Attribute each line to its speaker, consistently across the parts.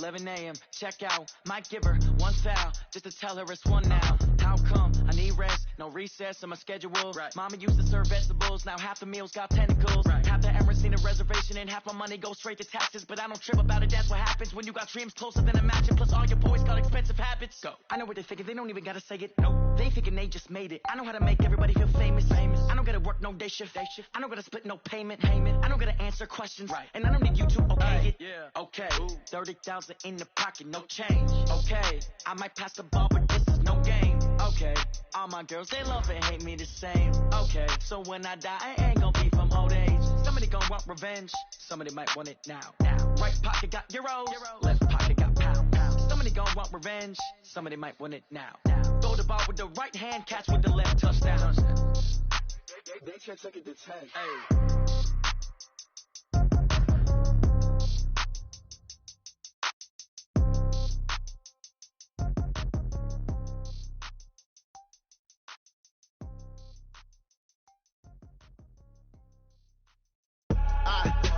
Speaker 1: 11 a.m. Check out. Might give her one foul just to tell her it's one now. How come? I need rest. No recess in my schedule. Right. Mama used to serve vegetables. Now half the meals got tentacles. Right. Half the Emirates need a reservation and half my money goes straight to taxes. But I don't trip about it. That's what happens when you got dreams closer than imagine. Plus all your boys got expensive habits. Go. I know what they thinking. They don't even gotta say it. Nope. They thinking they just made it. I know how to make everybody feel famous. I don't gotta work no day shift. I don't gotta split no payment. I don't gotta answer questions. Right. And I don't need you to okay it. Yeah. Okay. 30,000 in the pocket, no change. Okay. I might pass the ball, but this is no game. Okay. All my girls, they love and hate me the same. Okay. So when I die, I ain't gonna be from old age. Somebody gonna want revenge. Somebody might want it now. Right pocket got euros. Left pocket got pound. Somebody gonna want revenge. Somebody might want it now. Throw the ball with the right hand, catch with the left, touchdown. They can't take it to 10. Hey.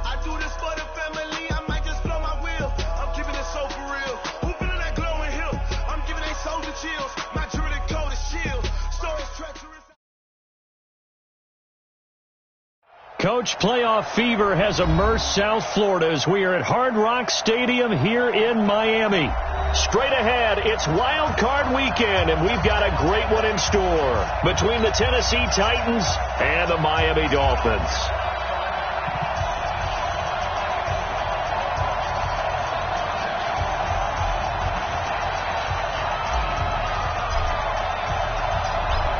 Speaker 2: I do this for the family. I might just blow my wheel. I'm keeping it so for real. Who feeling that glowing hill? I'm giving they soldier chills. My jewelry coat is shield. Stories treacherous.
Speaker 3: Coach, playoff fever has immersed South Florida as we are at Hard Rock Stadium here in Miami. Straight ahead, it's Wild Card Weekend, and we've got a great one in store between the Tennessee Titans and the Miami Dolphins.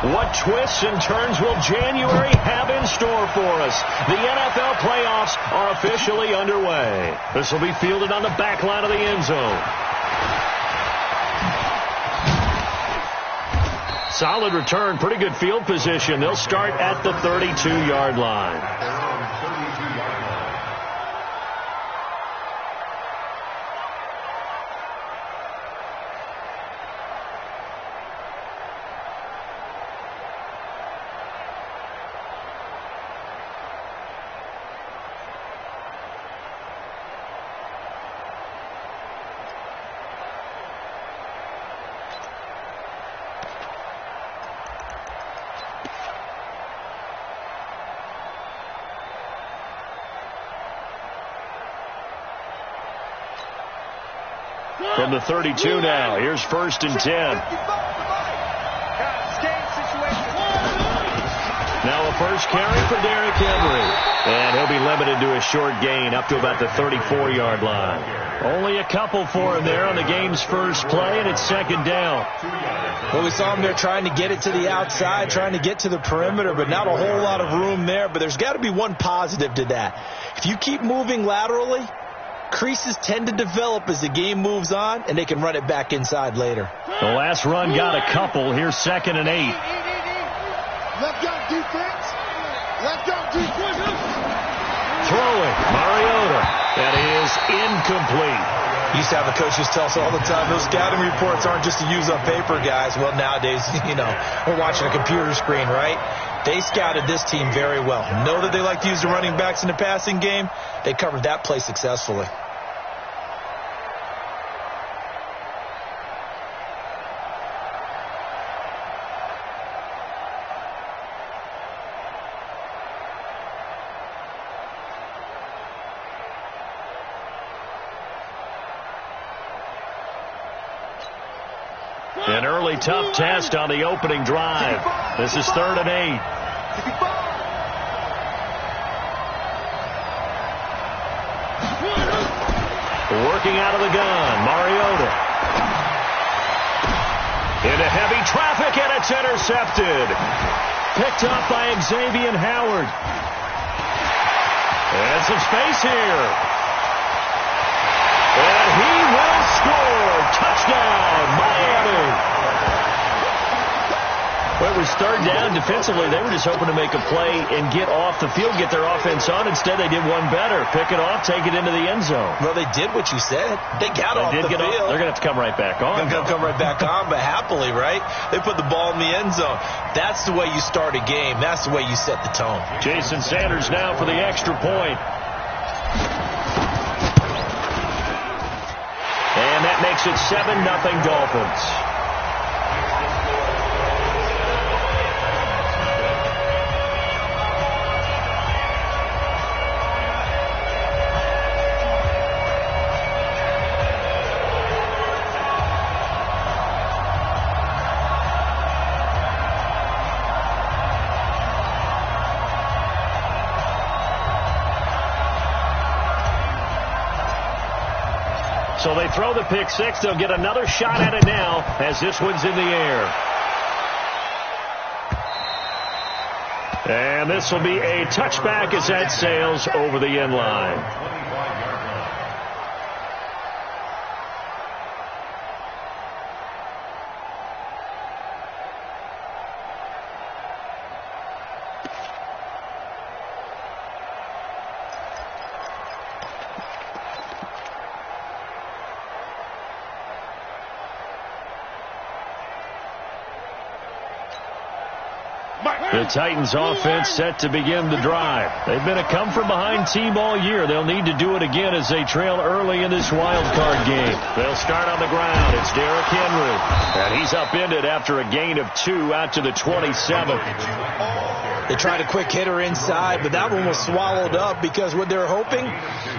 Speaker 3: What twists and turns will January have in store for us? The NFL playoffs are officially underway. This will be fielded on the back line of the end zone. Solid return, pretty good field position. They'll start at the 32-yard line. From the 32 now, here's 1st and 10. Now a first carry for Derrick Henry. And he'll be limited to a short gain up to about the 34-yard line. Only a couple for him there on the game's first play, and it's 2nd down.
Speaker 4: Well, we saw him there trying to get it to the outside, trying to get to the perimeter, but not a whole lot of room there. But there's got to be one positive to that. If you keep moving laterally, creases tend to develop as the game moves on, and they can run it back inside later.
Speaker 3: The last run got a couple. Here's 2nd and 8.
Speaker 2: Left out defense. Left out defense.
Speaker 3: Throwing, Mariota. That is incomplete.
Speaker 4: Used to have the coaches tell us all the time, those scouting reports aren't just to use on paper, guys. Well, nowadays, we're watching a computer screen, right? They scouted this team very well. Know that they like to use the running backs in the passing game. They covered that play successfully.
Speaker 3: An early tough test on the opening drive. This is 3rd and 8. Working out of the gun, Mariota. Into heavy traffic, and it's intercepted. Picked up by Xavier Howard. And some space here. And he will score. Touchdown, Miami. Well, it was 3rd down. Defensively, they were just hoping to make a play and get off the field, get their offense on. Instead, they did one better. Pick it off, take it into the end zone.
Speaker 4: Well, they did what you said. They got off the field.
Speaker 3: They're going to have to come right back on.
Speaker 4: They're going to come right back on, but happily, right? They put the ball in the end zone. That's the way you start a game. That's the way you set the tone.
Speaker 3: Jason Sanders now for the extra point. makes it 7-0 Dolphins. So they throw the pick six. They'll get another shot at it now as this one's in the air. And this will be a touchback as that sails over the end line. The Titans offense set to begin the drive. They've been a come-from-behind team all year. They'll need to do it again as they trail early in this wild card game. They'll start on the ground. It's Derrick Henry. And he's upended after a gain of 2 out to the 27.
Speaker 4: They tried a quick hitter inside, but that one was swallowed up because what they're hoping,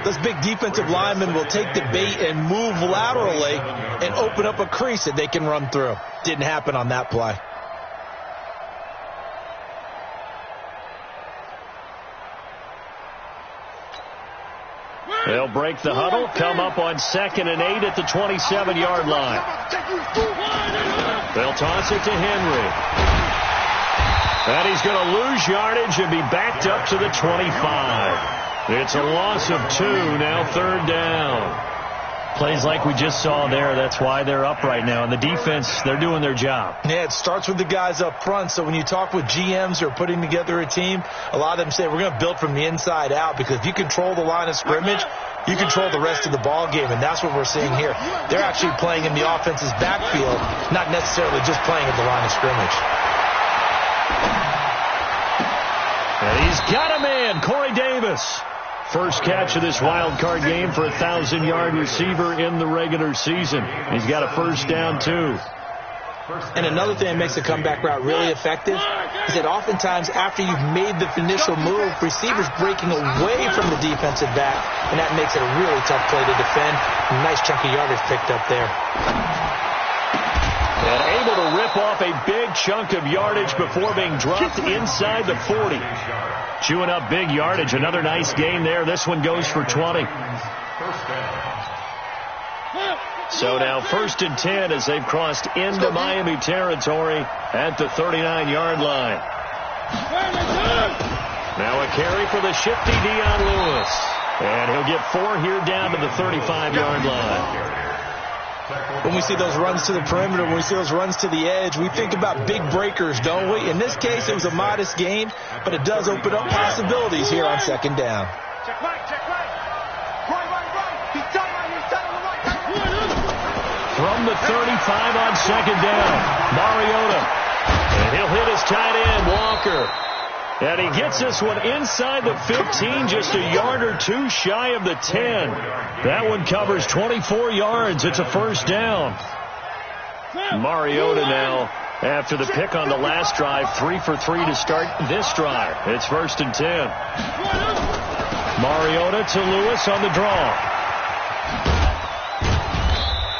Speaker 4: those big defensive linemen will take the bait and move laterally and open up a crease that they can run through. Didn't happen on that play.
Speaker 3: They'll break the huddle, come up on 2nd and 8 at the 27-yard line. They'll toss it to Henry. And he's going to lose yardage and be backed up to the 25. It's a loss of 2, now 3rd down. Plays like we just saw there, that's why they're up right now. And the defense, they're doing their job.
Speaker 4: Yeah, it starts with the guys up front. So when you talk with GMs who are putting together a team, a lot of them say we're going to build from the inside out, because if you control the line of scrimmage, you control the rest of the ball game, and that's what we're seeing here. They're actually playing in the offense's backfield, not necessarily just playing at the line of scrimmage.
Speaker 3: And he's got a man, Corey Davis. First catch of this wild card game for a 1,000-yard receiver in the regular season. He's got a first down, too.
Speaker 4: And another thing that makes the comeback route really effective is that oftentimes after you've made the initial move, receivers breaking away from the defensive back, and that makes it a really tough play to defend. A nice chunk of yardage picked up there.
Speaker 3: And able to rip off a big chunk of yardage before being dropped inside the 40. Chewing up big yardage. Another nice gain there. This one goes for 20. So now 1st and 10 as they've crossed into Miami territory at the 39-yard line. Now a carry for the shifty Dion Lewis. And he'll get 4 here down to the 35-yard line.
Speaker 4: When we see those runs to the perimeter, when we see those runs to the edge, we think about big breakers, don't we? In this case, it was a modest gain, but it does open up possibilities here on 2nd down.
Speaker 2: Check right. Right. He's done right.
Speaker 3: From the 35 on 2nd down, Mariota. And he'll hit his tight end, Walker. And he gets this one inside the 15, just a yard or 2 shy of the 10. That one covers 24 yards. It's a first down. Mariota now, after the pick on the last drive, 3 for 3 to start this drive. It's 1st and 10. Mariota to Lewis on the draw.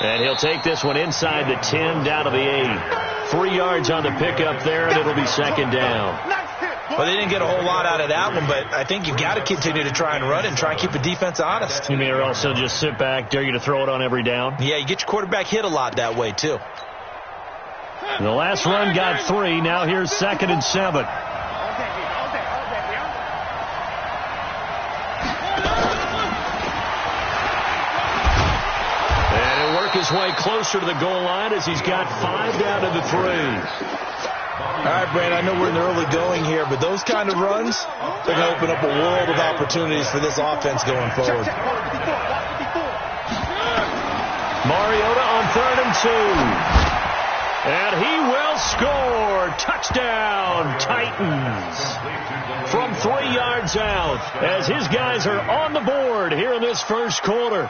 Speaker 3: And he'll take this one inside the 10, down to the 8. 3 yards on the pickup there, and it'll be 2nd down.
Speaker 4: Well, they didn't get a whole lot out of that one, but I think you've got to continue to try and run and try and keep the defense honest.
Speaker 3: You mean, or also just sit back, dare you to throw it on every down?
Speaker 4: Yeah, you get your quarterback hit a lot that way, too.
Speaker 3: The last run got 3. Now here's 2nd and 7. And he'll work his way closer to the goal line as he's got 5 down to the 3.
Speaker 4: All right, Brandon, I know we're in the early going here, but those kind of runs, they're going to open up a world of opportunities for this offense going forward.
Speaker 3: Mariota on 3rd and 2. And he will score. Touchdown, Titans. From 3 yards out as his guys are on the board here in this first quarter.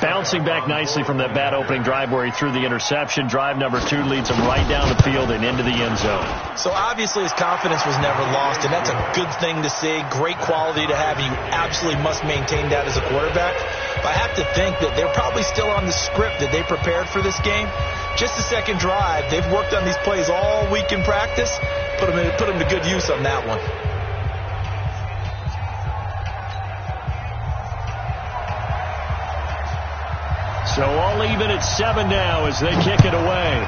Speaker 3: Bouncing back nicely from that bad opening drive where he threw the interception. Drive number 2 leads him right down the field and into the end zone.
Speaker 4: So obviously his confidence was never lost, and that's a good thing to see. Great quality to have. You absolutely must maintain that as a quarterback. But I have to think that they're probably still on the script that they prepared for this game. Just the second drive. They've worked on these plays all week in practice. Put them to good use on that one.
Speaker 3: So all even at 7 now as they kick it away.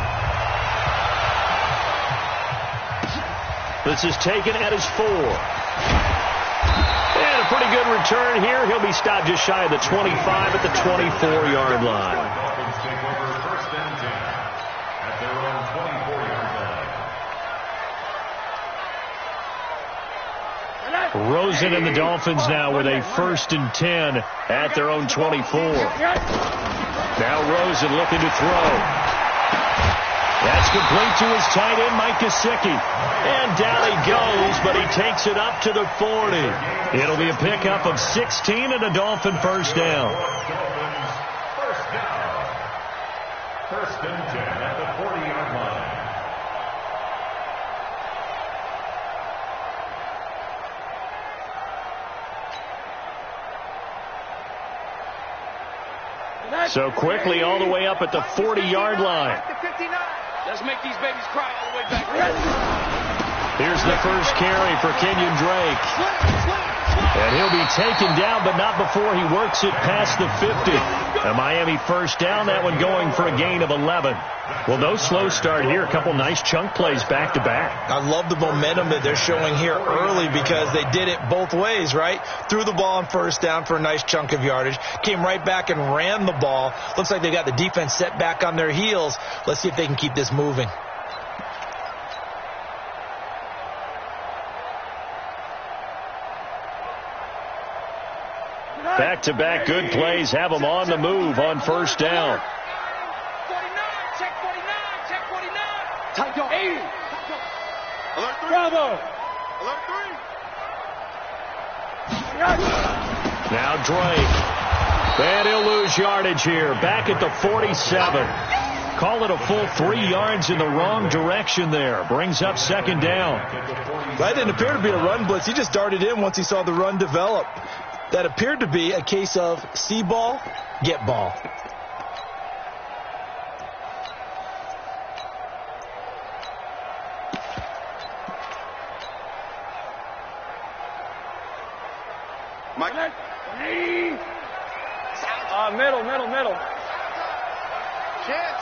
Speaker 3: This is taken at his 4. And a pretty good return here. He'll be stopped just shy of the 25 at the 24-yard line. Rosen and the Dolphins now with a 1st and 10 at their own 24. Now Rosen looking to throw. That's complete to his tight end, Mike Gesicki. And down he goes, but he takes it up to the 40. It'll be a pickup of 16 and a Dolphin first down.
Speaker 5: First and 10 at the 40-yard line.
Speaker 3: So quickly all the way up at the 40-yard line.
Speaker 2: Let's make these babies cry all the way back.
Speaker 3: Here's the first carry for Kenyon Drake. And he'll be taken down, but not before he works it past the 50. A Miami first down, that one going for a gain of 11. Well, no slow start here. A couple nice chunk plays back-to-back.
Speaker 4: I love the momentum that they're showing here early because they did it both ways, right? Threw the ball on first down for a nice chunk of yardage. Came right back and ran the ball. Looks like they got the defense set back on their heels. Let's see if they can keep this moving.
Speaker 3: Back-to-back good plays have them on the move on first down.
Speaker 2: 49, check 49, check 49.
Speaker 6: Tight dog.
Speaker 2: 80.
Speaker 6: Alert 3. Bravo. Alert 3.
Speaker 3: Now Drake. And he'll lose yardage here. Back at the 47. Call it a full 3 yards in the wrong direction there. Brings up second down.
Speaker 4: That didn't appear to be a run blitz. He just darted in once he saw the run develop. That appeared to be a case of see ball, get ball.
Speaker 6: Mike.
Speaker 2: Middle.
Speaker 6: Check.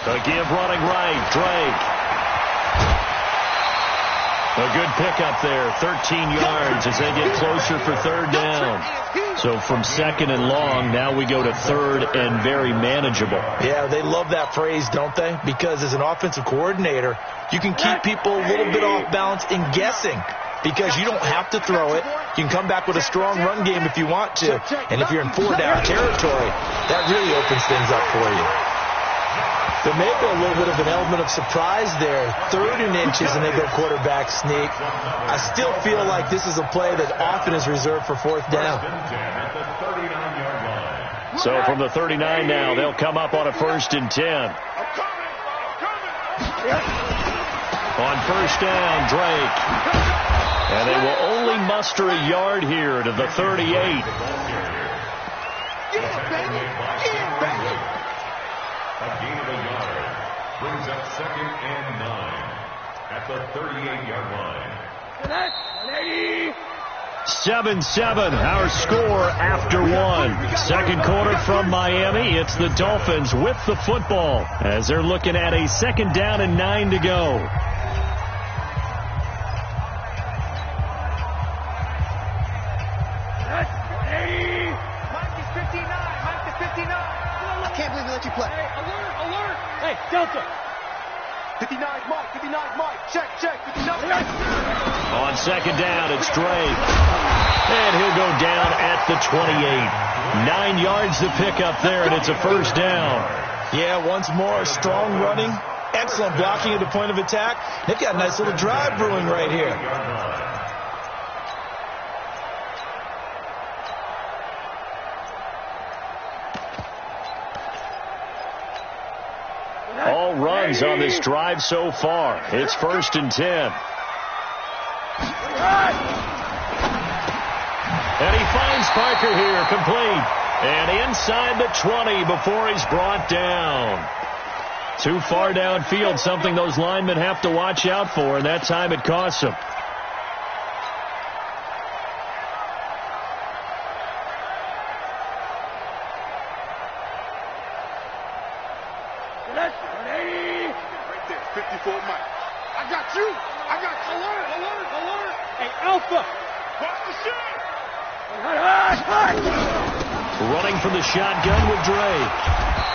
Speaker 3: A give running right, Drake. A good pickup there, 13 yards as they get closer for third down. So from second and long, now we go to third and very manageable.
Speaker 4: Yeah, they love that phrase, don't they? Because as an offensive coordinator, you can keep people a little bit off balance in guessing because you don't have to throw it. You can come back with a strong run game if you want to. And if you're in 4-down territory, that really opens things up for you. There may be a little bit of an element of surprise there. 3rd and inches, and they go quarterback sneak. I still feel like this is a play that often is reserved for 4th down.
Speaker 3: So from the 39 now, they'll come up on a 1st and 10. On first down, Drake. And they will only muster a yard here to the 38.
Speaker 5: A gain of a yard brings up second and 9 at the 38-yard line.
Speaker 3: 7-7, our score after one. Second quarter from Miami. It's the Dolphins with the football as they're looking at a 2nd down and 9 to go.
Speaker 6: Delta. 59 Mike. 59 Mike. Check. 59.
Speaker 3: On 2nd down, it's Drake. And he'll go down at the 28. 9 yards to pick up there, and it's a 1st down.
Speaker 4: Yeah, once more, strong running, excellent blocking at the point of attack. They've got a nice little drive brewing right here.
Speaker 3: All runs on this drive so far. It's 1st and 10. And he finds Parker here, complete. And inside the 20 before he's brought down. Too far downfield, something those linemen have to watch out for, and that time it costs them.
Speaker 6: Right there, 54 Mike. I got you. I got you. Alert. Hey, Alpha. Watch the shot.
Speaker 3: Running from the shotgun with Dre.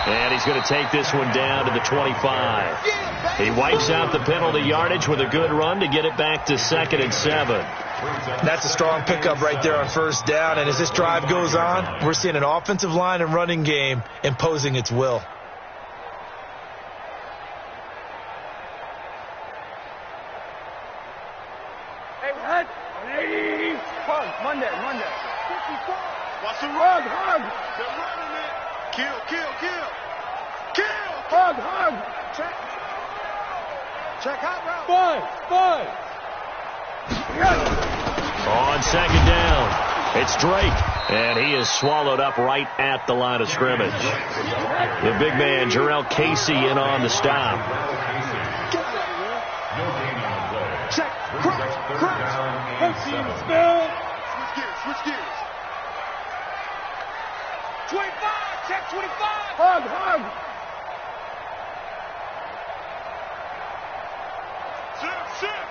Speaker 3: And he's going to take this one down to the 25. He wipes out the penalty yardage with a good run to get it back to 2nd and 7.
Speaker 4: That's a strong pickup right there on 1st down. And as this drive goes on, we're seeing an offensive line and running game imposing its will.
Speaker 6: Hey, head. 180. Hug. Monday. 54. Watch the run. Hug. They're running it. Kill. Hug. Check out route. 5.
Speaker 3: On 2nd down, it's Drake, and he is swallowed up right at the line of scrimmage. The big man, Jarrell Casey, in on the stop.
Speaker 6: Check. Crouch. Switch gears. 25. Check 25. Hug. Sit.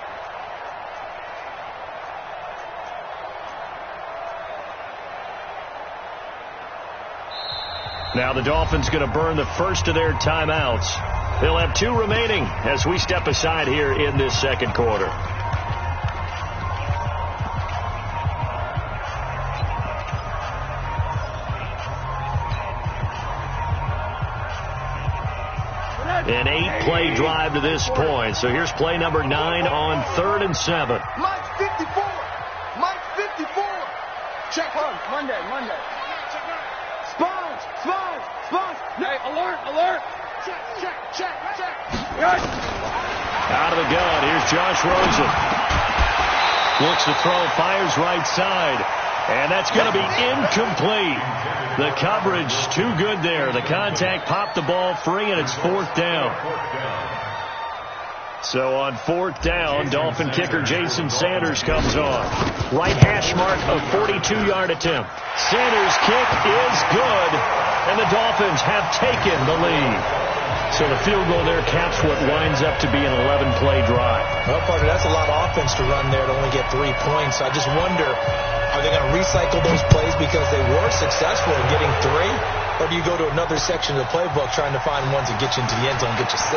Speaker 3: Now the Dolphins going to burn the first of their timeouts. They'll have 2 remaining as we step aside here in this 2nd quarter. An 8-play drive to this point. So here's play number 9 on 3rd and 7.
Speaker 6: Mike 54. Check hug. Monday. Sponge. Hey, alert. Check. Yes.
Speaker 3: Out of the gun. Here's Josh Rosen. Looks to throw. Fires right side. And that's going to be incomplete. The coverage too good there. The contact popped the ball free, and it's 4th down. So on 4th down, Dolphin kicker Jason Sanders comes on. Right hash mark of 42-yard attempt. Sanders' kick is good, and the Dolphins have taken the lead. So the field goal there caps what winds up to be an 11-play drive.
Speaker 4: Well, partner, that's a lot of offense to run there to only get 3 points. I just wonder, are they going to recycle those plays because they were successful in getting 3? Or do you go to another section of the playbook trying to find ones that get you into the end zone and get you 6?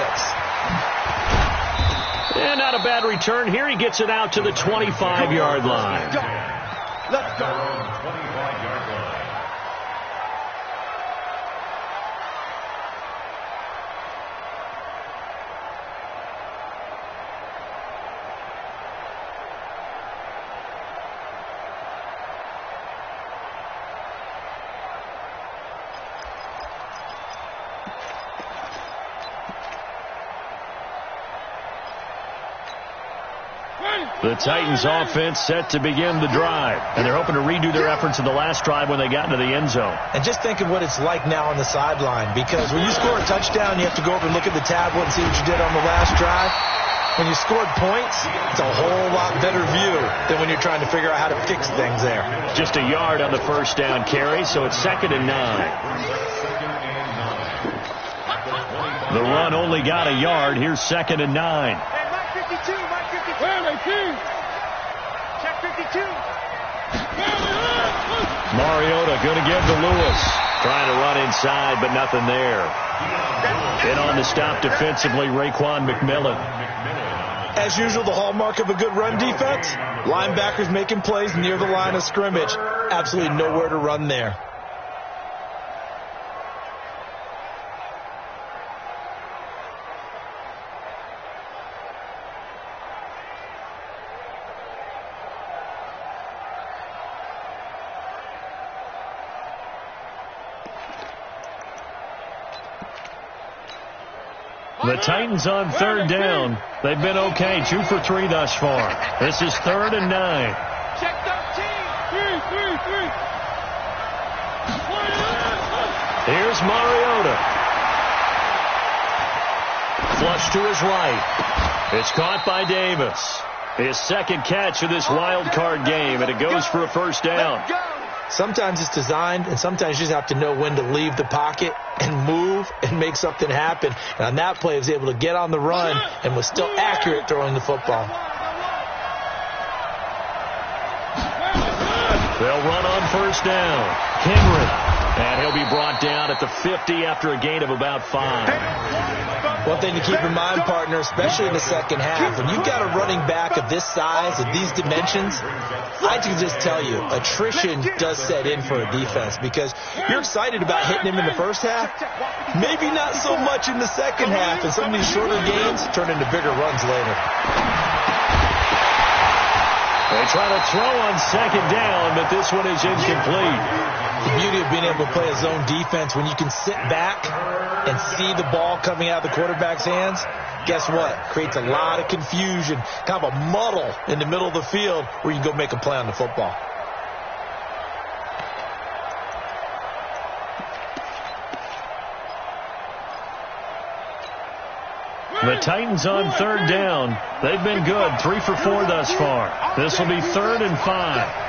Speaker 3: And not a bad return here. He gets it out to the 25-yard line.
Speaker 6: Let's go.
Speaker 5: 25-yard line.
Speaker 3: The Titans offense set to begin the drive, and they're hoping to redo their efforts in the last drive when they got into the end zone.
Speaker 4: And just think of what it's like now on the sideline, because when you score a touchdown, you have to go over and look at the tablet and see what you did on the last drive. When you scored points, it's a whole lot better view than when you're trying to figure out how to fix things there.
Speaker 3: Just a yard on the 1st down carry, so it's 2nd and 9. The run only got a yard. Here's 2nd and 9.
Speaker 6: Hey, Mike 52. Where are they? Check 52.
Speaker 3: Mariota going to give to Lewis. Trying to run inside, but nothing there. And on the stop defensively, Raekwon McMillan.
Speaker 4: As usual, the hallmark of a good run defense, linebackers making plays near the line of scrimmage. Absolutely nowhere to run there.
Speaker 3: The Titans on third down. They've been okay, 2 for 3 thus far. This is 3rd and 9.
Speaker 6: Check 13. 3.
Speaker 3: Here's Mariota. Flush to his right. It's caught by Davis. His second catch of this wild card game, and it goes for a first down.
Speaker 4: Sometimes it's designed, and sometimes you just have to know when to leave the pocket and move and make something happen. And on that play, he was able to get on the run and was still accurate throwing the football.
Speaker 3: They'll run on first down. Henry. And he'll be brought down at the 50 after a gain of about 5.
Speaker 4: One thing to keep in mind, partner, especially in the second half, when you've got a running back of this size, of these dimensions, I can just tell you, attrition does set in for a defense because you're excited about hitting him in the first half, maybe not so much in the second half, and some of these shorter gains turn into bigger runs later.
Speaker 3: They try to throw on second down, but this one is incomplete.
Speaker 4: The beauty of being able to play a zone defense, when you can sit back and see the ball coming out of the quarterback's hands, guess what? Creates a lot of confusion, kind of a muddle in the middle of the field where you can go make a play on the football.
Speaker 3: The Titans on third down. They've been good, 3 for 4 thus far. This will be 3rd and 5.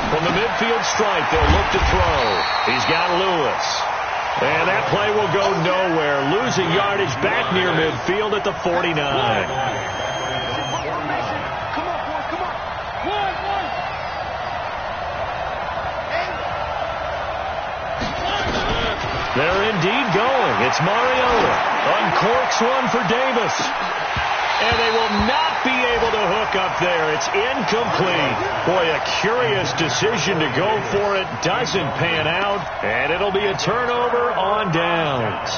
Speaker 3: From the midfield stripe, they'll look to throw. He's got Lewis. And that play will go nowhere. Losing yardage back near midfield at the 49. They're indeed going. It's Mariota. Uncorks one for Davis. And they will not be able to hook up there. It's incomplete. Boy, a curious decision to go for it. Doesn't pan out. And it'll be a turnover on downs.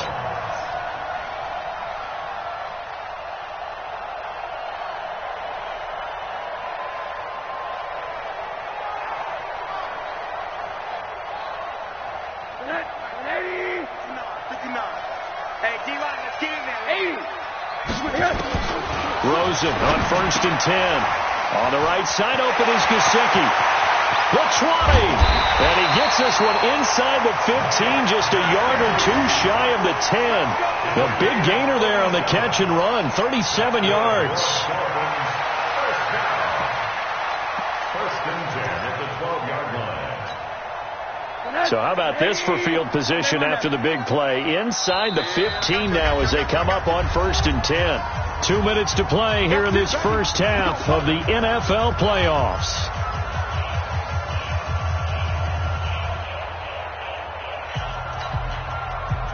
Speaker 3: Rosen on 1st and 10. On the right side, open is Gesicki. The 20. And he gets this one inside the 15, just a yard or 2 shy of the 10. The big gainer there on the catch and run, 37 yards.
Speaker 5: First and 10 at the 12-yard line.
Speaker 3: So how about this for field position after the big play? Inside the 15 now as they come up on 1st and 10. 2 minutes to play here in this first half of the NFL playoffs.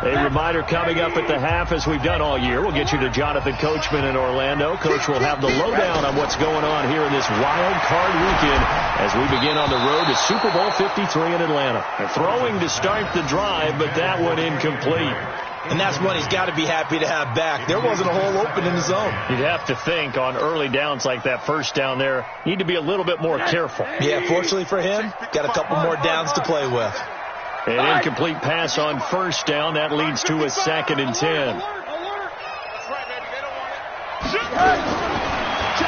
Speaker 3: A reminder coming up at the half, as we've done all year. We'll get you to Jonathan Coachman in Orlando. Coach will have the lowdown on what's going on here in this wild card weekend as we begin on the road to Super Bowl 53 in Atlanta. And throwing to start the drive, but that one incomplete.
Speaker 4: And that's one he's got to be happy to have back. There wasn't a hole open in the zone.
Speaker 3: You'd have to think on early downs like that first down there, need to be a little bit more careful.
Speaker 4: Yeah, fortunately for him, got a couple more downs to play with.
Speaker 3: An incomplete pass on first down. That leads to a 2nd and 10.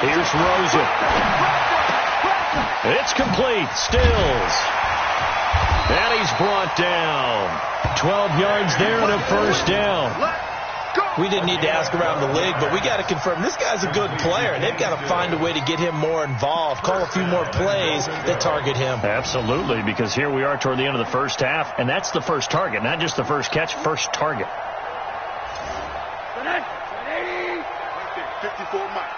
Speaker 3: Here's Rosen. It's complete. Stills. And he's brought down. 12 yards there and a first down.
Speaker 4: We didn't need to ask around the league, but we got to confirm this guy's a good player. They've got to find a way to get him more involved, call a few more plays that target him.
Speaker 3: Absolutely, because here we are toward the end of the first half, and that's the first target, not just the first catch, first target.
Speaker 6: 54 Mike.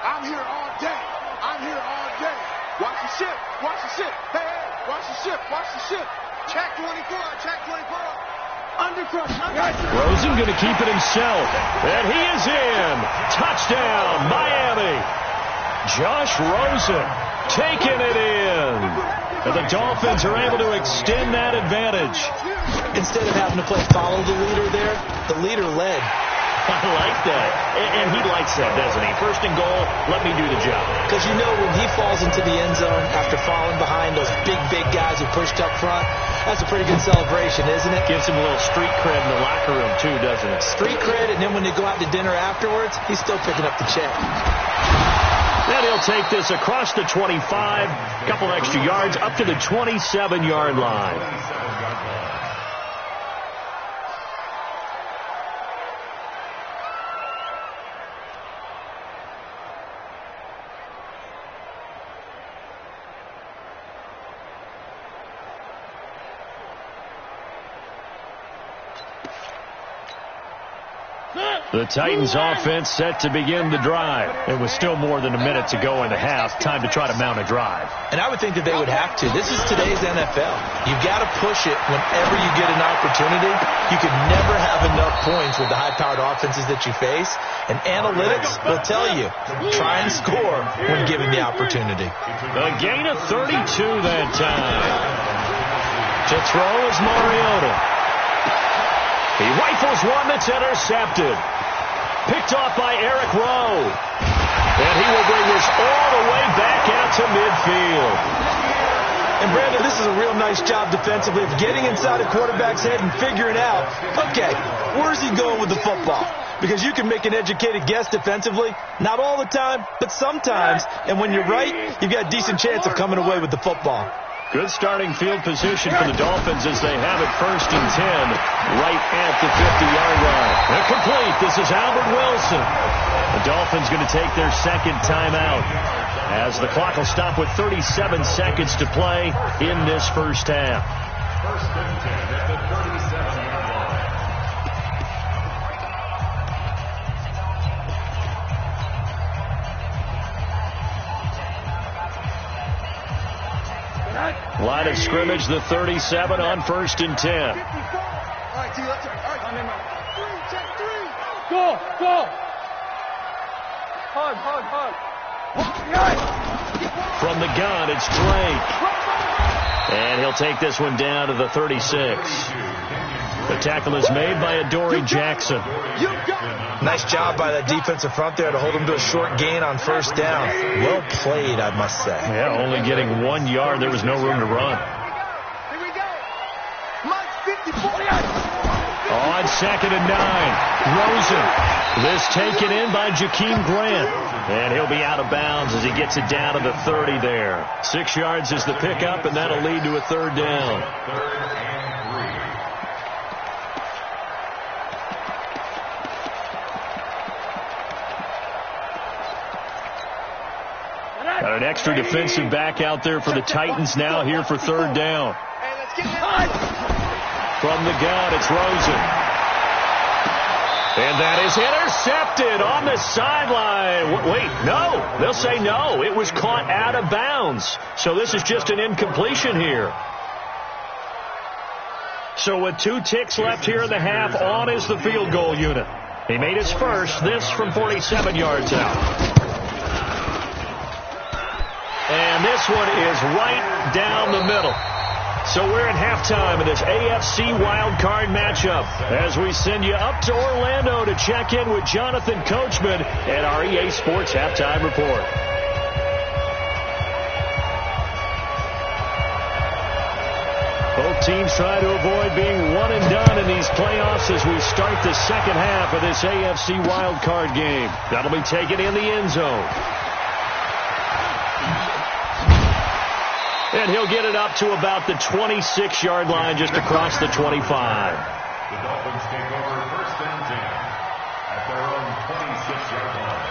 Speaker 6: I'm here all day. I'm here all day. Watch the ship. Watch the ship. Hey, watch the ship. Watch the ship. Check 24. Check 24.
Speaker 3: Rosen going to keep it himself. And he is in. Touchdown, Miami. Josh Rosen taking it in. And the Dolphins are able to extend that advantage.
Speaker 4: Instead of having to play follow the leader there, the leader led.
Speaker 3: I like that. And he likes that, doesn't he? First and goal, let me do the job.
Speaker 4: Because you know when he falls into the end zone after falling behind those big guys who pushed up front. That's a pretty good celebration, isn't it?
Speaker 3: Gives him a little street cred in the locker room, too, doesn't it?
Speaker 4: Street cred, and then when they go out to dinner afterwards, he's still picking up the check.
Speaker 3: Then he'll take this across the 25, a couple extra yards, up to the 27-yard line. The Titans offense set to begin the drive. It was still more than a minute to go in the half. Time to try to mount a drive.
Speaker 4: And I would think that they would have to. This is today's NFL. You've got to push it whenever you get an opportunity. You can never have enough points with the high-powered offenses that you face. And analytics will tell you, try and score when given the opportunity.
Speaker 3: A gain of 32 that time. To throw is Mariota. He rifles one that's intercepted. Picked off by Eric Rowe. And he will bring this all the way back out to midfield.
Speaker 4: And, Brandon, this is a real nice job defensively of getting inside a quarterback's head and figuring out, okay, where's he going with the football? Because you can make an educated guess defensively. Not all the time, but sometimes. And when you're right, you've got a decent chance of coming away with the football.
Speaker 3: Good starting field position for the Dolphins as they have it 1st and 10 right at the 50-yard line. They're complete. This is Albert Wilson. The Dolphins going to take their second timeout as the clock will stop with 37 seconds to play in this first half.
Speaker 5: 1st and 10 at the 37-yard line.
Speaker 3: Line of scrimmage, the 37 on 1st and 10.
Speaker 6: All right, T, let's Go. Hard.
Speaker 3: From the gun, it's Drake. And he'll take this one down to the 36. The tackle is made by Adoree Jackson.
Speaker 4: Nice job by that defensive front there to hold him to a short gain on 1st down. Well played, I must say.
Speaker 3: Yeah, only getting 1 yard. There was no room to run.
Speaker 6: Here we go. Mike 50-48.
Speaker 3: On 2nd and 9, Rosen. This taken in by Jakeem Grant. And he'll be out of bounds as he gets it down to the 30 there. 6 yards is the pickup, and that'll lead to a 3rd down.
Speaker 5: 3rd and 3.
Speaker 3: Got an extra defensive back out there for the Titans now here for 3rd down.
Speaker 6: Hey, let's get it.
Speaker 3: From the gun, it's Rosen. And that is intercepted on the sideline. Wait, no. They'll say no. It was caught out of bounds. So this is just an incompletion here. So with 2 ticks left here in the half, on is the field goal unit. He made his first, this from 47 yards out. And this one is right down the middle. So we're at halftime of this AFC wildcard matchup as we send you up to Orlando to check in with Jonathan Coachman at our EA Sports Halftime Report. Both teams try to avoid being one and done in these playoffs as we start the second half of this AFC wildcard game. That'll be taken in the end zone. And he'll get it up to about the 26-yard line just across the 25.
Speaker 5: The Dolphins take over 1st and 10 at their own 26-yard line.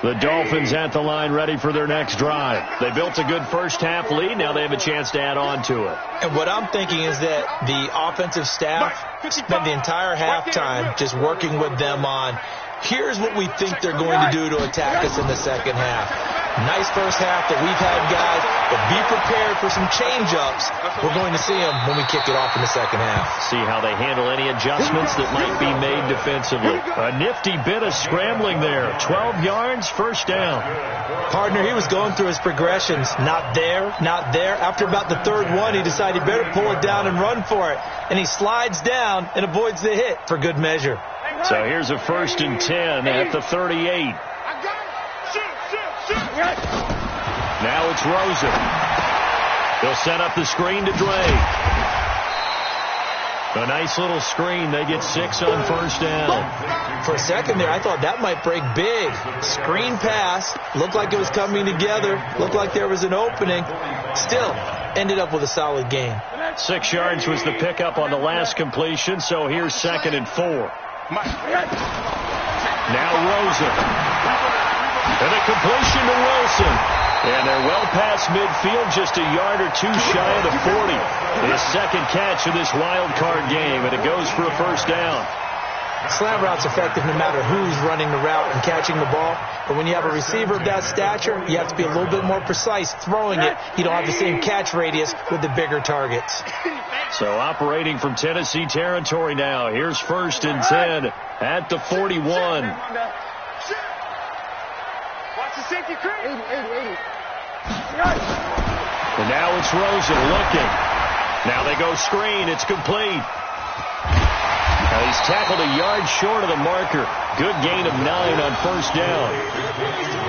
Speaker 3: The Dolphins at the line ready for their next drive. They built a good first half lead. Now they have a chance to add on to it.
Speaker 4: And what I'm thinking is that the offensive staff spent the entire halftime just working with them on, here's what we think they're going to do to attack us in the second half. Nice first half that we've had, guys, but be prepared for some change-ups. We're going to see them when we kick it off in the second half.
Speaker 3: See how they handle any adjustments that might be made defensively. A nifty bit of scrambling there. 12 yards, first down.
Speaker 4: Partner, he was going through his progressions. Not there, not there. After about the third one, he decided he better pull it down and run for it. And he slides down and avoids the hit for good measure.
Speaker 3: So here's a 1st and 10 at the 38. Now it's Rosen. They'll set up the screen to Drake. A nice little screen. They get 6 on first down.
Speaker 4: For a second there, I thought that might break big. Screen pass. Looked like it was coming together. Looked like there was an opening. Still, ended up with a solid gain.
Speaker 3: 6 yards was the pickup on the last completion, so here's 2nd and 4. Now Rosen. And a completion to Wilson. And they're well past midfield, just a yard or two shy of the 40. His second catch of this wild card game, and it goes for a first down.
Speaker 4: Slant route's effective no matter who's running the route and catching the ball. But when you have a receiver of that stature, you have to be a little bit more precise throwing it. You don't have the same catch radius with the bigger targets.
Speaker 3: So operating from Tennessee territory now. Here's 1st and 10 at the 41. And now it's Rosen looking. Now they go screen. It's complete. He's tackled a yard short of the marker. Good gain of 9 on first down.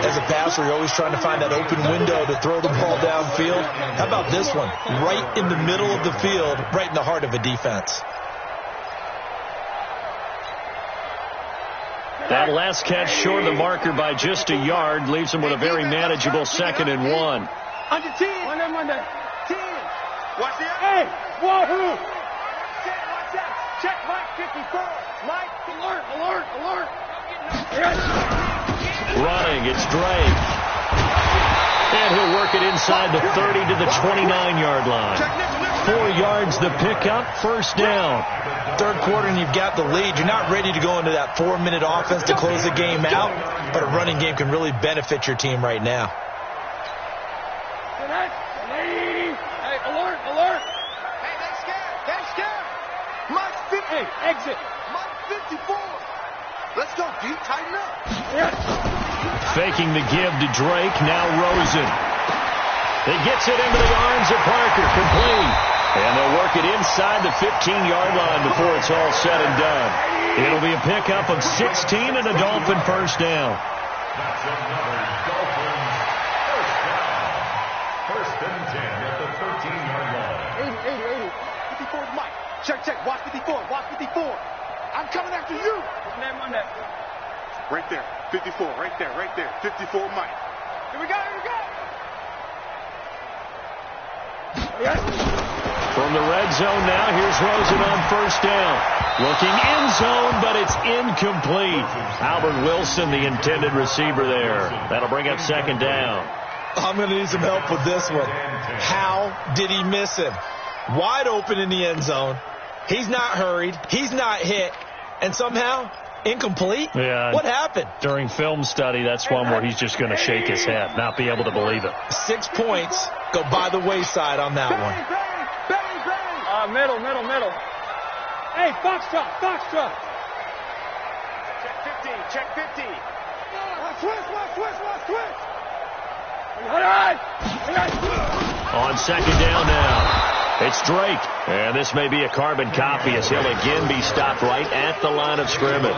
Speaker 4: As a passer, you're always trying to find that open window to throw the ball downfield. How about this one? Right in the middle of the field, right in the heart of a defense.
Speaker 3: That last catch short of the marker by just a yard leaves him with a very manageable 2nd and 1.
Speaker 6: Under 10. Under 10. Watch the hey, whoa. Check Mike 54. Mike, alert.
Speaker 3: Running, it's Drake. And he'll work it inside the 30 to the 29-yard line. 4 yards the pickup, first down.
Speaker 4: Third quarter and you've got the lead. You're not ready to go into that 4-minute offense to close the game out, but a running game can really benefit your team right now.
Speaker 6: Hey, alert. Hey, they scared. Mike 50. Hey, exit. Mike 54. Let's go, deep, tighten up.
Speaker 3: Faking the give to Drake, now Rosen. He gets it into the arms of Parker, complete. And they'll work it inside the 15-yard line before it's all said and done. It'll be a pickup of 16 and a Dolphin first down.
Speaker 5: That's another Dolphin first down. 1st and 10 at the 13-yard line.
Speaker 6: 80. 54 is Mike. Check. Watch 54. I'm coming after you. What's the name on that? Right there. 54. Right there. 54 Mike. Here we go.
Speaker 3: From the red zone now, here's Rosen on first down. Looking end zone, but it's incomplete. Albert Wilson, the intended receiver there. That'll bring up 2nd down.
Speaker 4: I'm going to need some help with this one. How did he miss him? Wide open in the end zone. He's not hurried. He's not hit. And somehow, incomplete?
Speaker 3: Yeah.
Speaker 4: What happened?
Speaker 3: During film study, that's one where he's just going to shake his head, not be able to believe it.
Speaker 4: 6 points go by the wayside on that one.
Speaker 6: Middle. Hey, Foxtrot. Check 50. Watch twist.
Speaker 3: On 2nd down now. It's Drake. And this may be a carbon copy as he'll again be stopped right at the line of scrimmage.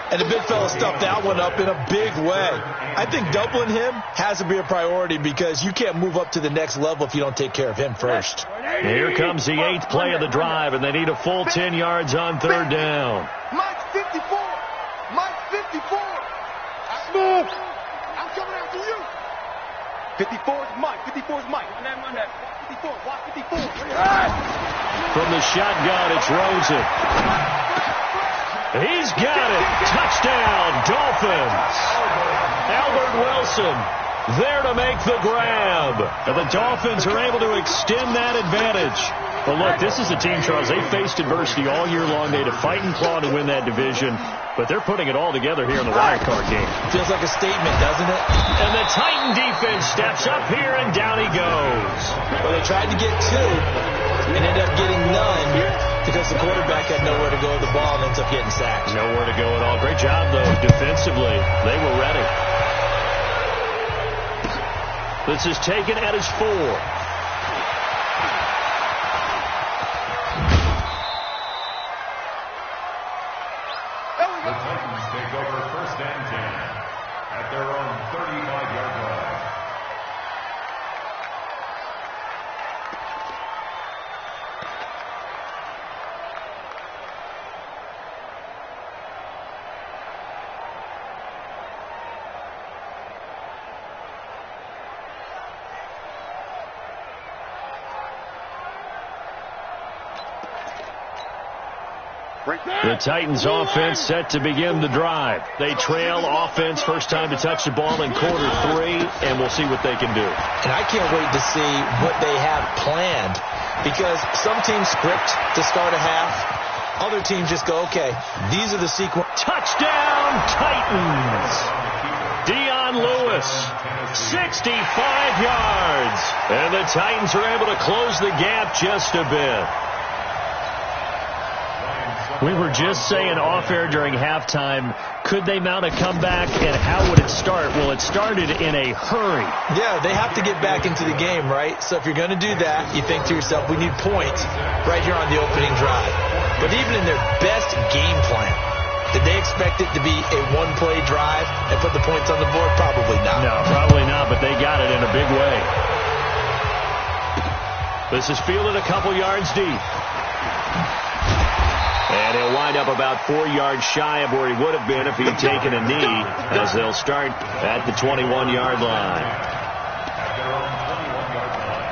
Speaker 4: And the big fella stuffed that one up in a big way. I think doubling him has to be a priority because you can't move up to the next level if you don't take care of him first.
Speaker 3: Here comes the 8th play of the drive, and they need a full 10 yards on 3rd down.
Speaker 6: Mike 54. Smooth. I'm coming after you. 54 is Mike. 54 is Mike. Run that. 54. Watch 54.
Speaker 3: From the shotgun, it's Rosen. He's got it. Touchdown, Dolphins. Albert Wilson there to make the grab. And the Dolphins are able to extend that advantage. Well, look, this is a team, Charles. They faced adversity all year long. They had to fight and claw to win that division, but they're putting it all together here in the wild card game.
Speaker 4: Feels like a statement, doesn't it?
Speaker 3: And the Titan defense steps up here, and down he goes.
Speaker 4: Well, they tried to get two and ended up getting none because the quarterback had nowhere to go with the ball and ends up getting sacked.
Speaker 3: Nowhere to go at all. Great job, though, defensively. They were ready. This is taken at his 4.
Speaker 5: The Titans take over 1st and 10 at their own 35-yard line.
Speaker 3: The Titans offense set to begin the drive. They trail offense first time to touch the ball in quarter 3, and we'll see what they can do.
Speaker 4: And I can't wait to see what they have planned because some teams script to start a half. Other teams just go, okay, these are the sequence.
Speaker 3: Touchdown, Titans! Dion Lewis, 65 yards. And the Titans are able to close the gap just a bit. We were just saying off-air during halftime, could they mount a comeback, and how would it start? Well, it started in a hurry.
Speaker 4: Yeah, they have to get back into the game, right? So if you're going to do that, you think to yourself, we need points right here on the opening drive. But even in their best game plan, did they expect it to be a one-play drive and put the points on the board? Probably not.
Speaker 3: No, probably not, but they got it in a big way. This is fielded a couple yards deep. And he'll wind up about 4 yards shy of where he would have been if he'd taken a knee, as they'll start at the 21-yard line.
Speaker 5: At their own 21-yard line.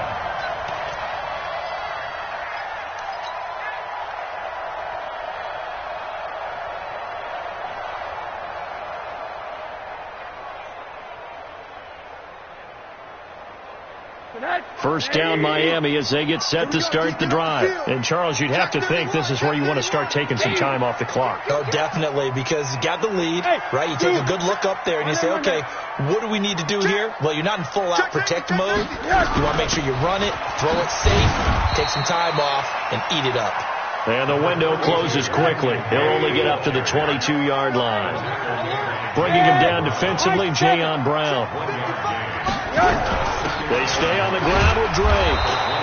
Speaker 3: First down, Miami, as they get set to start the drive. And, Charles, you'd have to think this is where you want to start taking some time off the clock.
Speaker 4: Oh, definitely, because you got the lead, right? You take a good look up there and you say, okay, what do we need to do here? Well, you're not in full-out protect mode. You want to make sure you run it, throw it safe, take some time off, and eat it up.
Speaker 3: And the window closes quickly. He'll only get up to the 22-yard line. Bringing him down defensively, Jayon Brown. They stay on the ground with Drake.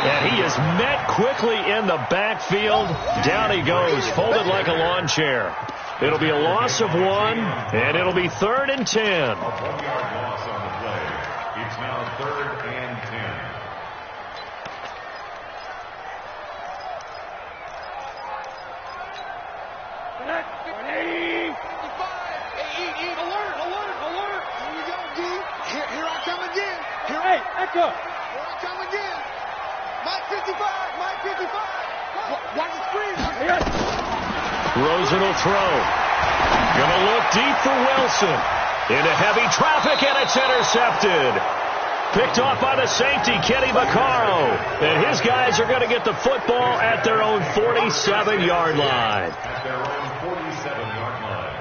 Speaker 3: And he is met quickly in the backfield. Down he goes, folded like a lawn chair. It'll be a loss of 1, and it'll be 3rd and 10.
Speaker 5: A 1-yard loss on the play. It's now 3rd and 10.
Speaker 6: Here I come again. Mike 55. Watch the screen.
Speaker 3: Rosen will throw. Gonna look deep for Wilson. Into heavy traffic, and it's intercepted. Picked off by the safety, Kenny Vaccaro. And his guys are going to get the football at their own 47-yard line.
Speaker 5: At their own 47-yard line.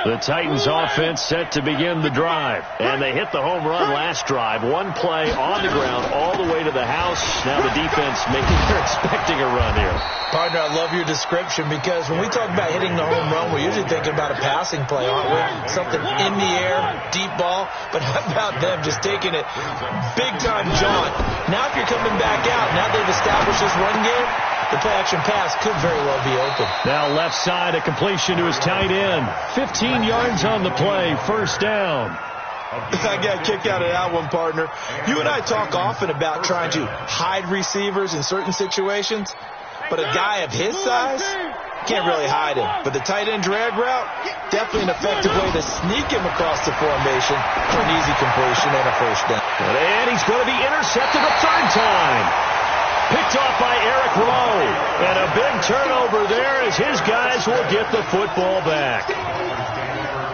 Speaker 3: The Titans offense set to begin the drive. And they hit the home run last drive. One play on the ground all the way to the house. Now the defense maybe they're expecting a run here.
Speaker 4: Partner, I love your description because when we talk about hitting the home run, we're usually thinking about a passing play, aren't we? Something in the air, deep ball. But how about them just taking it big-time jaunt? Now if you're coming back out, now they've established this run game, the play-action pass could very well be open.
Speaker 3: Now left side, a completion to his tight end. 15 yards on the play, first down.
Speaker 4: I got kicked out of that one, partner. You and I talk often about trying to hide receivers in certain situations, but a guy of his size can't really hide him. But the tight end drag route, definitely an effective way to sneak him across the formation for an easy completion and a first down.
Speaker 3: And he's going to be intercepted a third time. Picked off by Eric Rowe. And a big turnover there as his guys will get the football back.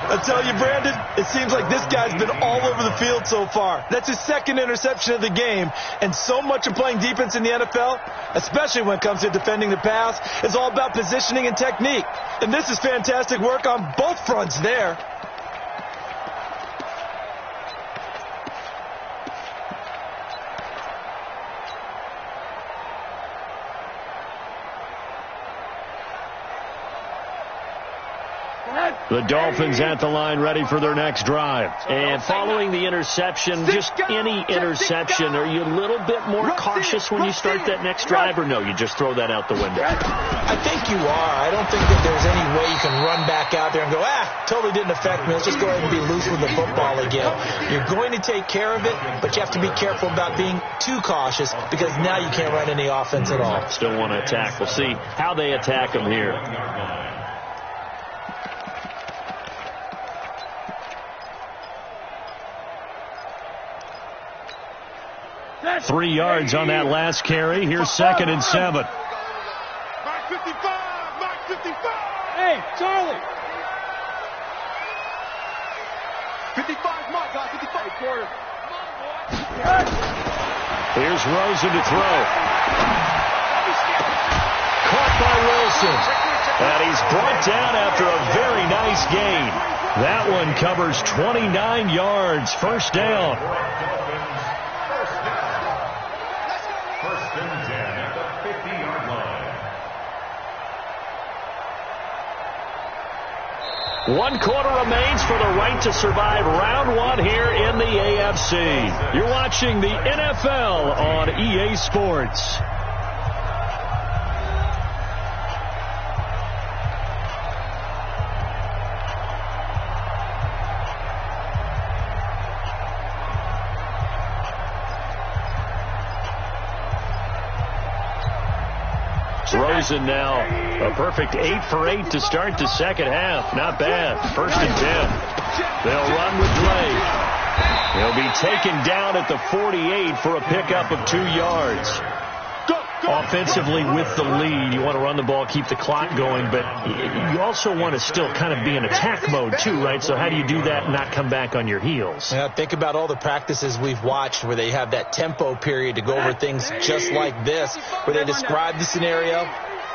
Speaker 4: I tell you, Brandon, it seems like this guy's been all over the field so far. That's his second interception of the game. And so much of playing defense in the NFL, especially when it comes to defending the pass, is all about positioning and technique. And this is fantastic work on both fronts there.
Speaker 3: The Dolphins at the line ready for their next drive. And following the interception, just any interception, are you a little bit more cautious when you start that next drive, or no, you just throw that out the window?
Speaker 4: I think you are. I don't think that there's any way you can run back out there and go, totally didn't affect me. Let's just go ahead and be loose with the football again. You're going to take care of it, but you have to be careful about being too cautious because now you can't run any offense at all.
Speaker 3: Still want to attack. We'll see how they attack them here. 3 yards on that last carry. Here's 2nd and 7.
Speaker 6: Mark 55. Mark 55. Hey, Charlie. 55, Mark. 55. Quarter.
Speaker 3: Here's Rosen to throw. Caught by Wilson. And he's brought down after a very nice gain. That one covers 29 yards. First down.
Speaker 5: First and 10 at the 50-yard line.
Speaker 3: 1 quarter remains for the right to survive round 1 here in the AFC. You're watching the NFL on EA Sports. Rosen now a perfect 8 for 8 to start the second half. Not bad. 1st and 10. They'll run with Dre. He'll be taken down at the 48 for a pickup of 2 yards. Offensively with the lead, you want to run the ball, keep the clock going, but you also want to still kind of be in attack mode too, right? So how do you do that and not come back on your heels?
Speaker 4: Yeah, think about all the practices we've watched where they have that tempo period to go over things just like this, where they describe the scenario,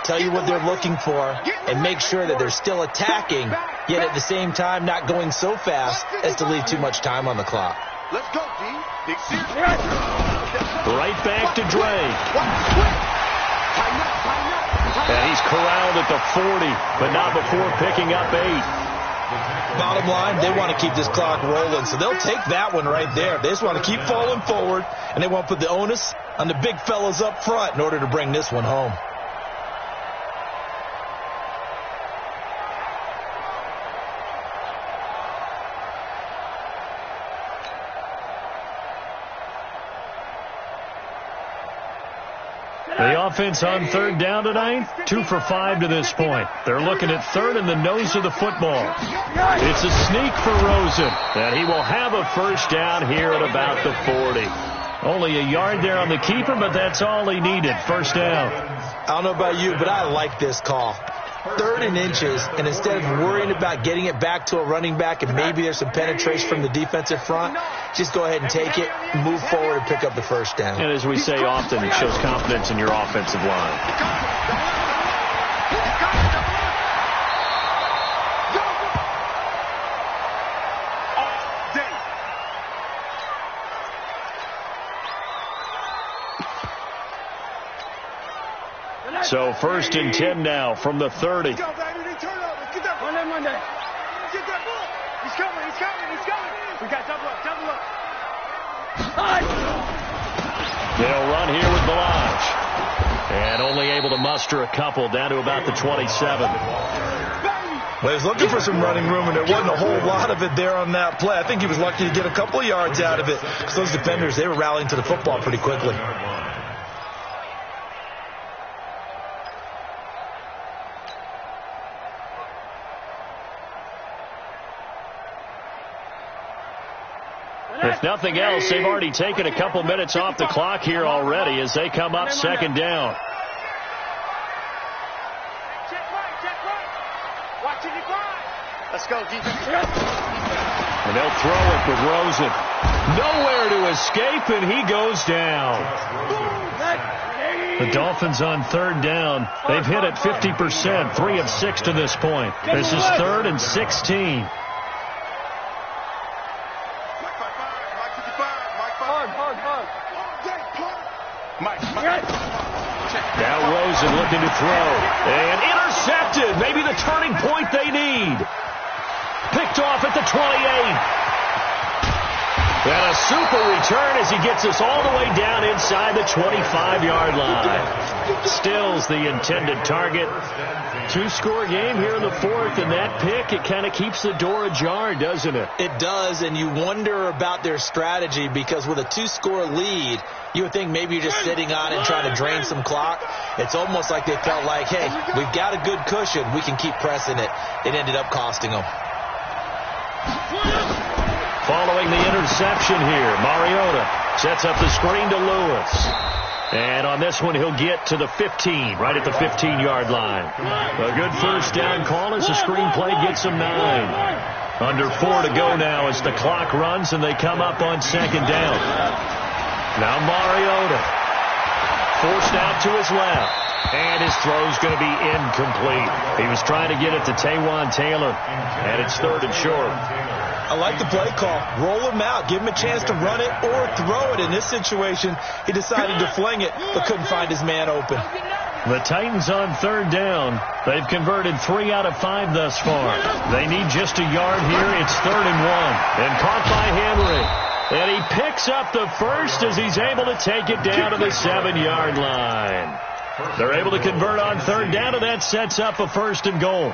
Speaker 4: tell you what they're looking for, and make sure that they're still attacking, yet at the same time not going so fast as to leave too much time on the clock.
Speaker 6: Let's go, D. Big series.
Speaker 3: Right back to Dre. And he's corralled at the 40, but not before picking up 8.
Speaker 4: Bottom line, they want to keep this clock rolling, so they'll take that one right there. They just want to keep falling forward, and they want to put the onus on the big fellas up front in order to bring this one home.
Speaker 3: The offense on 3rd down tonight, 2 for 5 to this point. They're looking at 3rd in the nose of the football. It's a sneak for Rosen, and he will have a first down here at about the 40. Only a yard there on the keeper, but that's all he needed. First down.
Speaker 4: I don't know about you, but I like this call. 3rd and inches, and instead of worrying about getting it back to a running back and maybe there's some penetration from the defensive front, just go ahead and take it, move forward, and pick up the first down.
Speaker 3: And as we say often, it shows confidence in your offensive line. So 1st and 10 now from the 30.
Speaker 6: Monday. Get that ball. He's coming. We got double up.
Speaker 3: They'll run here with Balaj. And only able to muster a couple down to about the 27.
Speaker 4: Well, he was looking for some running room, and there wasn't a whole lot of it there on that play. I think he was lucky to get a couple of yards out of it because those defenders, they were rallying to the football pretty quickly.
Speaker 3: nothing else, they've already taken a couple minutes off the clock here already as they come up second down.
Speaker 6: Let's go, defense.
Speaker 3: And they'll throw it with Rosen. Nowhere to escape, and he goes down. The Dolphins on third down. They've hit it 50%, 3 of 6 to this point. This is 3rd and 16. Now Rosen looking to throw. And intercepted. Maybe the turning point they need. Picked off at the 28. And a super return as he gets us all the way down inside the 25-yard line. Stills the intended target. 2-score game here in the 4th, and that pick, it kind of keeps the door ajar, doesn't it?
Speaker 4: It does, and you wonder about their strategy because with a 2-score lead, you would think maybe you're just sitting on it and trying to drain some clock. It's almost like they felt like, hey, we've got a good cushion. We can keep pressing it. It ended up costing them.
Speaker 3: Following the interception here, Mariota sets up the screen to Lewis. And on this one, he'll get to the 15, right at the 15-yard line. A good first down call as the screen play gets him 9. Under 4 to go now as the clock runs and they come up on second down. Now Mariota forced out to his left. And his throw's going to be incomplete. He was trying to get it to Taywan Taylor. And it's 3rd and short.
Speaker 4: I like the play call. Roll him out. Give him a chance to run it or throw it. In this situation, he decided to fling it, but couldn't find his man open.
Speaker 3: The Titans on third down. They've converted 3 out of 5 thus far. They need just a yard here. It's 3rd and 1. And caught by Henry. And he picks up the first as he's able to take it down to the 7-yard line. They're able to convert on third down, and that sets up a 1st and goal.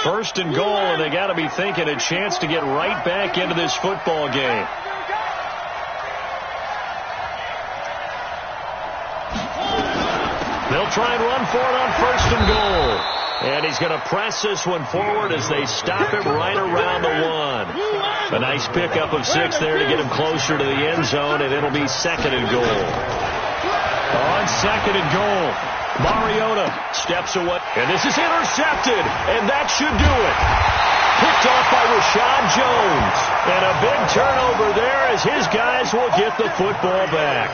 Speaker 3: First and goal, and they got to be thinking a chance to get right back into this football game. They'll try and run for it on 1st and goal. And he's going to press this one forward as they stop him right around the 1. A nice pickup of 6 there to get him closer to the end zone, and it'll be 2nd and goal. On 2nd and goal, Mariota steps away, and this is intercepted, and that should do it. Picked off by Rashad Jones, and a big turnover there as his guys will get the football back.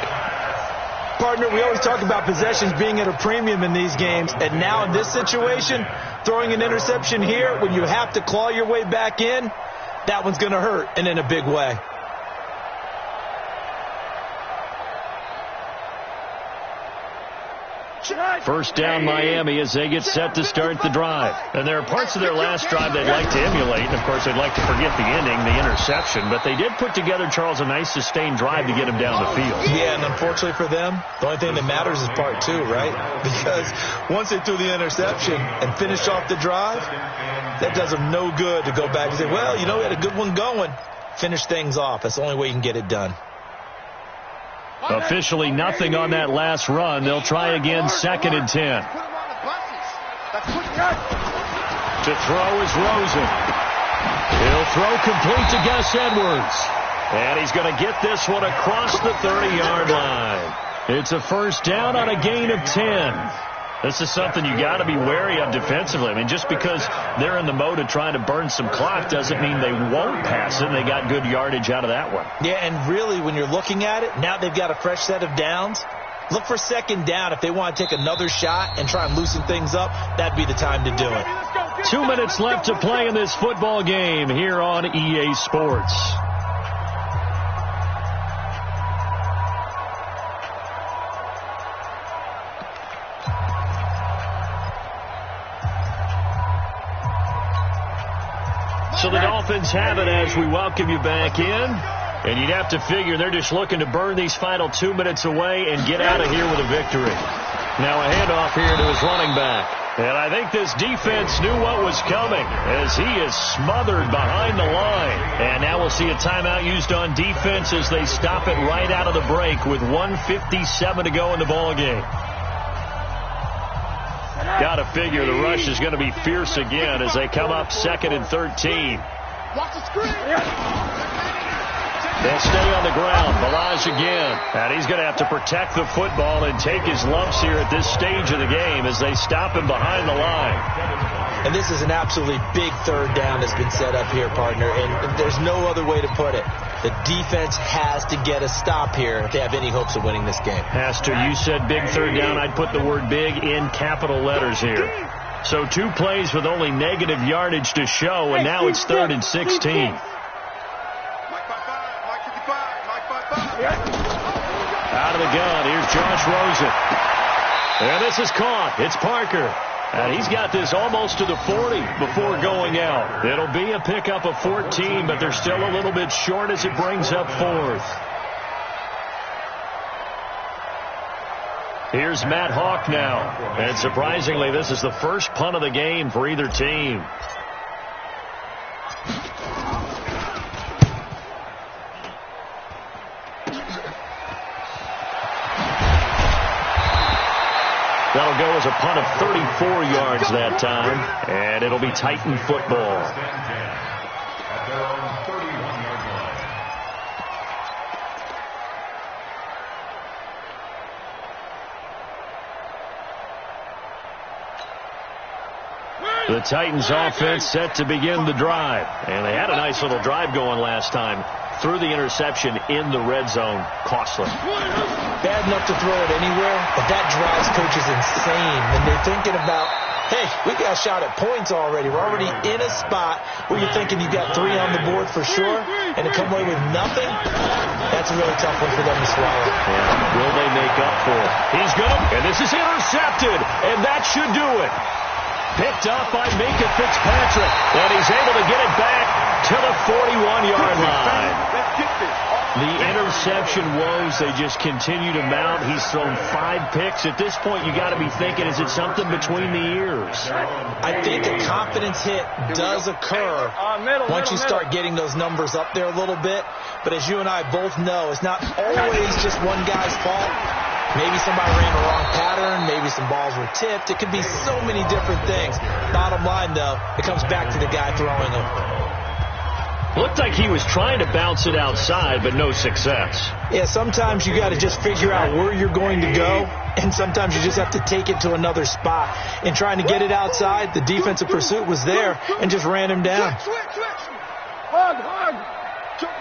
Speaker 4: Partner, we always talk about possessions being at a premium in these games, and now in this situation, throwing an interception here when you have to claw your way back in, that one's going to hurt, and in a big way.
Speaker 3: First down Miami as they get set to start the drive. And there are parts of their last drive they'd like to emulate. And, of course, they'd like to forget the ending, the interception. But they did put together, Charles, a nice sustained drive to get him down the field.
Speaker 4: Yeah, and unfortunately for them, the only thing that matters is part 2, right? Because once they threw the interception and finished off the drive, that does them no good to go back and say, well, you know, we had a good one going. Finish things off. That's the only way you can get it done.
Speaker 3: Officially nothing on that last run. They'll try again, 2nd and 10. To throw is Rosen. He'll throw complete to Gus Edwards. And he's going to get this one across the 30-yard line. It's a first down on a gain of 10. This is something you got to be wary of defensively. I mean, just because they're in the mode of trying to burn some clock doesn't mean they won't pass it. They got good yardage out of that one.
Speaker 4: Yeah, and really, when you're looking at it, now they've got a fresh set of downs. Look for 2nd down. If they want to take another shot and try and loosen things up, that'd be the time to do it.
Speaker 3: 2 minutes left to play in this football game here on EA Sports. So the Dolphins have it as we welcome you back in. And you'd have to figure they're just looking to burn these final 2 minutes away and get out of here with a victory. Now a handoff here to his running back. And I think this defense knew what was coming as he is smothered behind the line. And now we'll see a timeout used on defense as they stop it right out of the break with 1:57 to go in the ball game. Got to figure the rush is going to be fierce again as they come up 2nd and 13.
Speaker 6: Watch the screen.
Speaker 3: They'll stay on the ground. Balaj again. And he's going to have to protect the football and take his lumps here at this stage of the game as they stop him behind the line.
Speaker 4: And this is an absolutely big third down that's been set up here, partner. And there's no other way to put it. The defense has to get a stop here if they have any hopes of winning this game.
Speaker 3: Pastor, you said big third down. I'd put the word big in capital letters here. So 2 plays with only negative yardage to show, and now it's 3rd and 16. Out of the gun, here's Josh Rosen. And this is caught. It's Parker. And he's got this almost to the 40 before going out. It'll be a pickup of 14, but they're still a little bit short as it brings up 4th. Here's Matt Hawk now. And surprisingly, this is the first punt of the game for either team. That'll go as a punt of 34 yards that time, and it'll be Titan football.
Speaker 5: At their own 31-yard line.
Speaker 3: The Titans offense set to begin the drive, and they had a nice little drive going last time. Threw the interception in the red zone. Costly.
Speaker 4: Bad enough to throw it anywhere, but that drives coaches insane when they're thinking about, hey, we got a shot at points already. We're already in a spot where you're thinking you got 3 on the board for sure, and to come away with nothing, that's a really tough one for them to swallow.
Speaker 3: Yeah, will they make up for it? He's good, and this is intercepted, and that should do it. Picked up by Minka Fitzpatrick, and he's able to get it back to the 41-yard line. The interception woes, they just continue to mount. He's thrown 5 picks. At this point, you got to be thinking, is it something between the ears?
Speaker 4: I think a confidence hit does occur once you start getting those numbers up there a little bit. But as you and I both know, it's not always just one guy's fault. Maybe somebody ran the wrong pattern. Maybe some balls were tipped. It could be so many different things. Bottom line, though, it comes back to the guy throwing them.
Speaker 3: Looked like he was trying to bounce it outside, but no success.
Speaker 4: Yeah, sometimes you got to just figure out where you're going to go, and sometimes you just have to take it to another spot. In trying to get it outside, the defensive pursuit was there and just ran him down.
Speaker 6: Hug. Jump.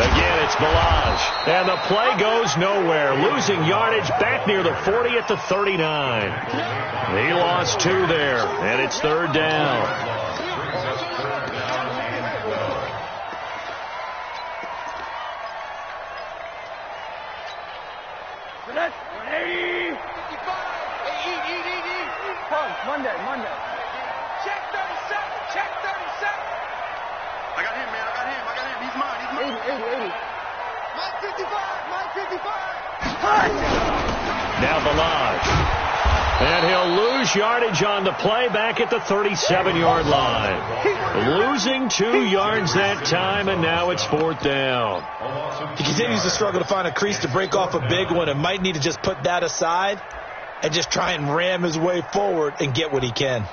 Speaker 3: Again, it's Balaj. And the play goes nowhere. Losing yardage back near the 40 at the 39. He lost 2 there, and it's 3rd down.
Speaker 6: Monday. Check 37. I got him, man. He's mine. 80. Mike 55.
Speaker 3: Now Balaj. And he'll lose yardage on the play back at the 37-yard line. Losing 2 yards that time, and now it's 4th down.
Speaker 4: He continues to struggle to find a crease to break off a big one and might need to just put that aside and just try and ram his way forward and get what he can.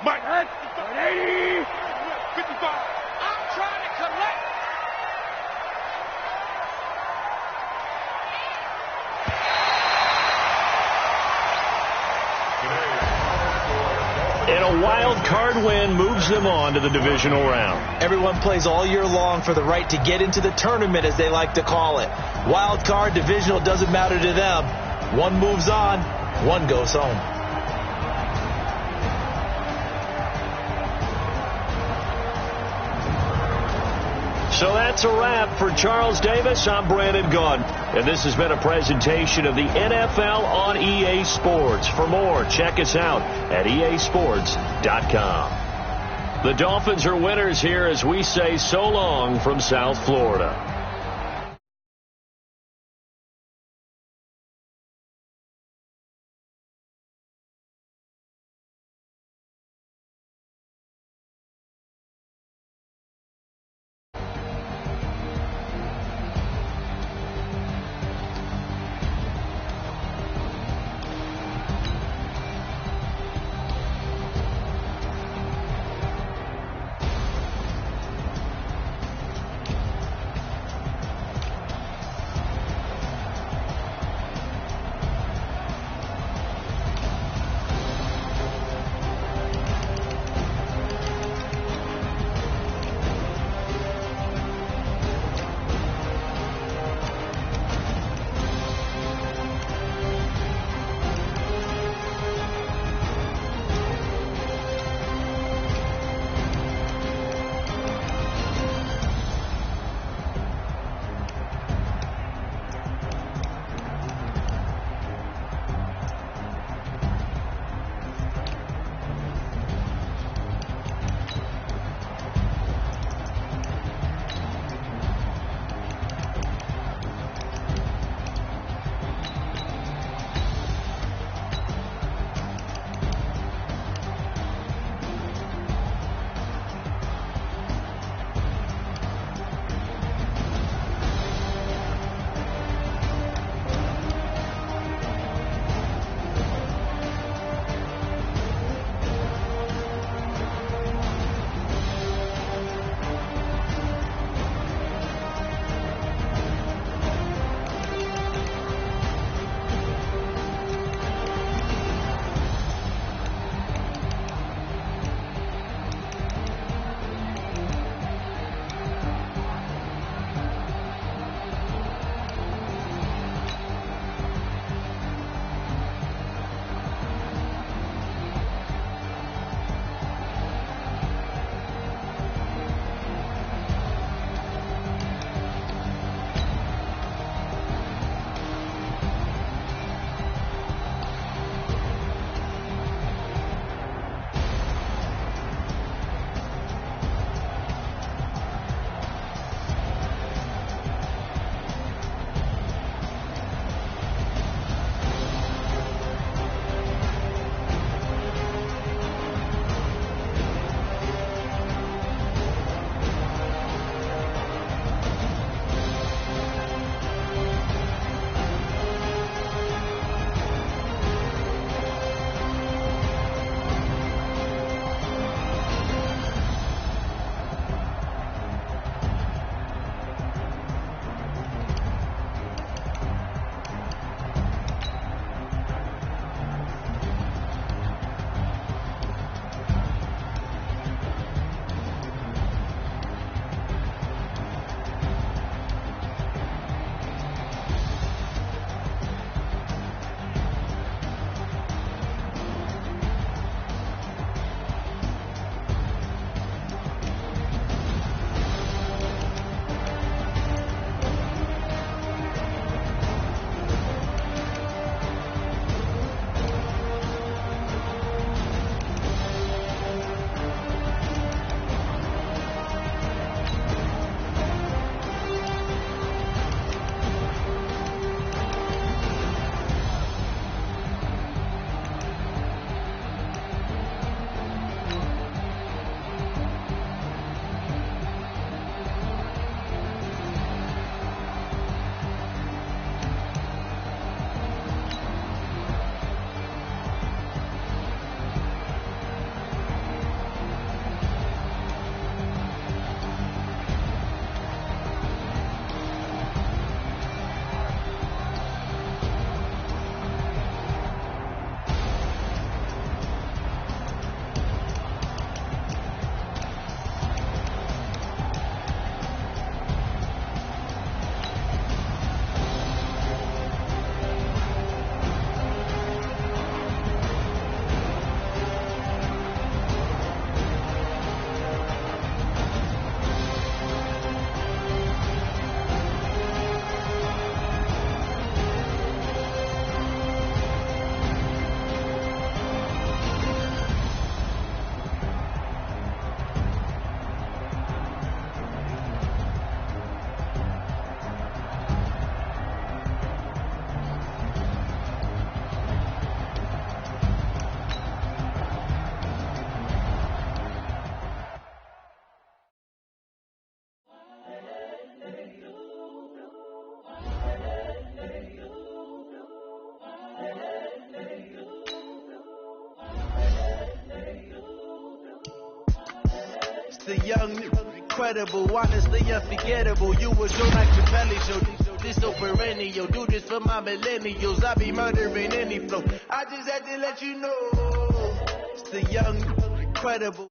Speaker 6: Mike, 80. 55. I'm trying to collect.
Speaker 3: And a wild card win moves them on to the divisional round.
Speaker 4: Everyone plays all year long for the right to get into the tournament, as they like to call it. Wild card, divisional, doesn't matter to them. One moves on, one goes home.
Speaker 3: So that's a wrap for Charles Davis. I'm Brandon Gunn. And this has been a presentation of the NFL on EA Sports. For more, check us out at easports.com. The Dolphins are winners here as we say so long from South Florida.
Speaker 2: the young, incredible, honestly unforgettable. You was doing like your belly show. This so perennial. Do this for my millennials. I be murdering any flow. I just had to let you know. It's the young, incredible.